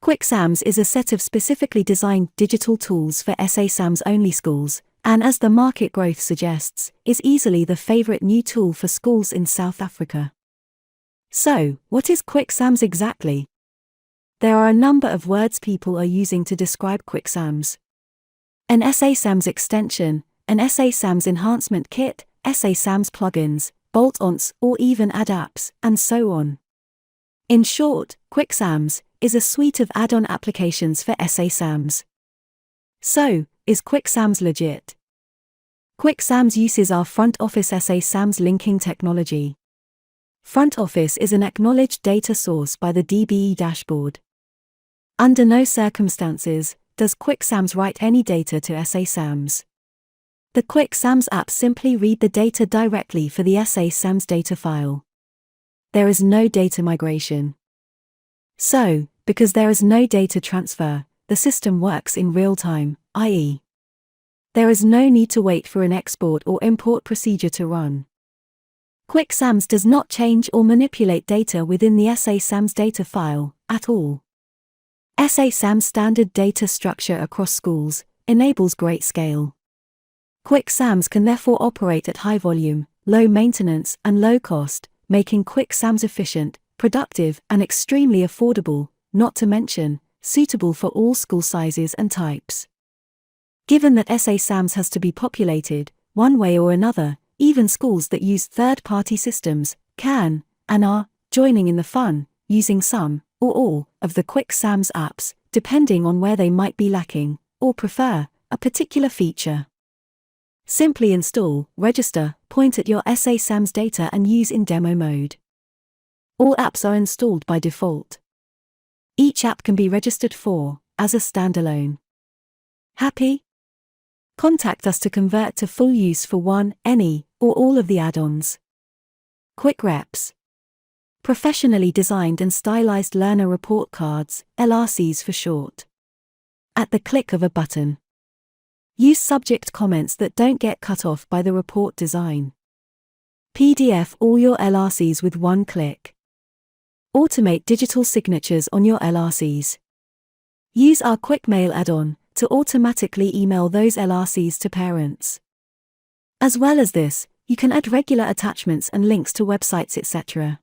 QuickSAMS is a set of specifically designed digital tools for SASAMS-only schools, and as the market growth suggests, is easily the favorite new tool for schools in South Africa. So, what is QuickSAMS exactly? There are a number of words people are using to describe QuickSAMS. An SASAMS extension, an SASAMS enhancement kit, SASAMS plugins, bolt-ons, or even add-apps, and so on. In short, QuickSAMS is a suite of add-on applications for SASAMS. So, is QuickSAMS legit? QuickSAMS uses our front office SASAMS linking technology. Front office is an acknowledged data source by the DBE dashboard. Under no circumstances does QuickSAMS write any data to SASAMS. The QuickSAMS apps simply read the data directly for the SASAMS data file. There is no data migration. So, because there is no data transfer, the system works in real time, i.e., there is no need to wait for an export or import procedure to run. QuickSAMS does not change or manipulate data within the SASAMS data file at all. SASAMS standard data structure across schools enables great scale. QuickSAMS can therefore operate at high volume, low maintenance, and low cost, making QuickSAMS efficient, productive, and extremely affordable, not to mention, suitable for all school sizes and types. Given that SASAMS has to be populated, one way or another, even schools that use third-party systems can, and are, joining in the fun, using some, or all, of the QuickSAMS apps, depending on where they might be lacking, or prefer, a particular feature. Simply install, register, point at your SASAMS data and use in demo mode. All apps are installed by default. Each app can be registered for, as a standalone. Happy? Contact us to convert to full use for one, any, or all of the add-ons. Quick Reps. Professionally designed and stylized learner report cards, LRCs for short. At the click of a button. Use subject comments that don't get cut off by the report design. PDF all your LRCs with one click. Automate digital signatures on your LRCs. Use our Quick Mail add-on to automatically email those LRCs to parents. As well as this, you can add regular attachments and links to websites, etc.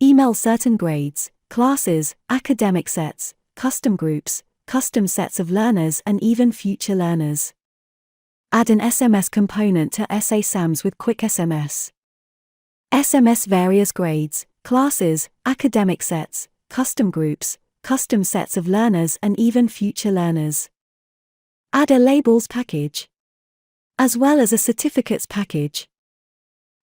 Email certain grades, classes, academic sets, custom groups, custom sets of learners, and even future learners. Add an SMS component to SASAMS with QuickSMS. SMS various grades, classes, academic sets, custom groups, custom sets of learners, and even future learners. Add a labels package, as well as a certificates package.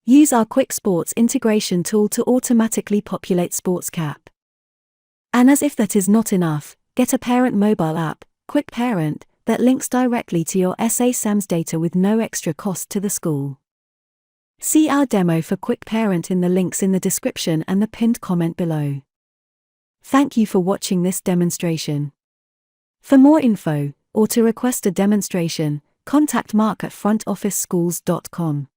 Use our Quick Sports integration tool to automatically populate SportsCap. And as if that is not enough, get a parent mobile app, QuickParent, that links directly to your SASAMS data with no extra cost to the school. See our demo for QuickParent in the links in the description and the pinned comment below. Thank you for watching this demonstration. For more info, or to request a demonstration, contact Mark at frontofficeschools.com.